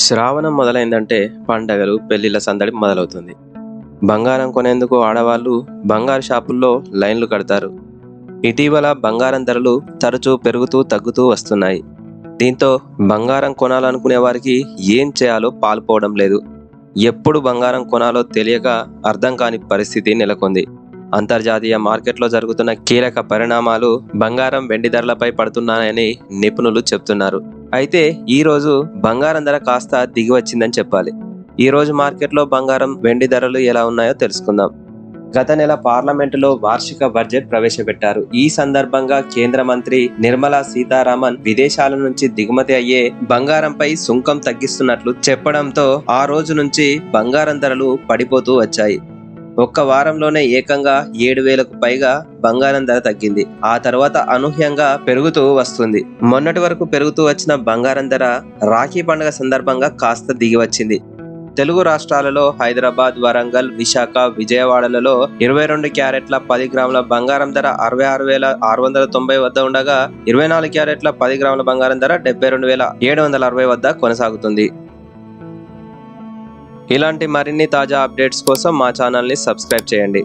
శ్రావణం మొదలైందంటే పండగలు, పెళ్లిళ్ళ సందడి మొదలవుతుంది. బంగారం కొనేందుకు ఆడవాళ్ళు బంగారు షాపుల్లో లైన్లు కడతారు. ఇటీవల బంగారం ధరలు తరచూ పెరుగుతూ తగ్గుతూ వస్తున్నాయి. దీంతో బంగారం కొనాలనుకునే వారికి ఏం చేయాలో పాలుపోవడం లేదు. ఎప్పుడు బంగారం కొనాలో తెలియక అర్థం కాని పరిస్థితి నెలకొంది. అంతర్జాతీయ మార్కెట్లో జరుగుతున్న కీలక పరిణామాలు బంగారం, వెండి ధరలపై పడుతున్నాయని నిపుణులు చెప్తున్నారు. అయితే ఈ రోజు బంగారం ధర కాస్త దిగి వచ్చిందని చెప్పాలి. ఈ రోజు మార్కెట్లో బంగారం, వెండి ధరలు ఎలా ఉన్నాయో తెలుసుకుందాం. గత నెల పార్లమెంటులో వార్షిక బడ్జెట్ ప్రవేశపెట్టారు. ఈ సందర్భంగా కేంద్ర మంత్రి నిర్మలా సీతారామన్ విదేశాల నుంచి దిగుమతి అయ్యే బంగారంపై సుంకం తగ్గిస్తున్నట్లు చెప్పడంతో ఆ రోజు నుంచి బంగారం ధరలు పడిపోతూ వచ్చాయి. ఒక్క వారంలోనే ఏకంగా 7,000కు పైగా బంగారం ధర తగ్గింది. ఆ తర్వాత అనూహ్యంగా పెరుగుతూ వస్తుంది. మొన్నటి వరకు పెరుగుతూ వచ్చిన బంగారం ధర రాఖీ పండుగ సందర్భంగా కాస్త దిగి వచ్చింది. తెలుగు రాష్ట్రాలలో హైదరాబాద్, వరంగల్, విశాఖ, విజయవాడలలో 22 క్యారెట్ల 10 గ్రాముల బంగారం ధర 66,690 వద్ద ఉండగా 24 క్యారెట్ల 10 గ్రాముల బంగారం ధర 72,760 వద్ద కొనసాగుతుంది. ఇలాంటి మరిన్ని తాజా అప్డేట్స్ కోసం మా ఛానల్ని సబ్స్క్రైబ్ చేయండి.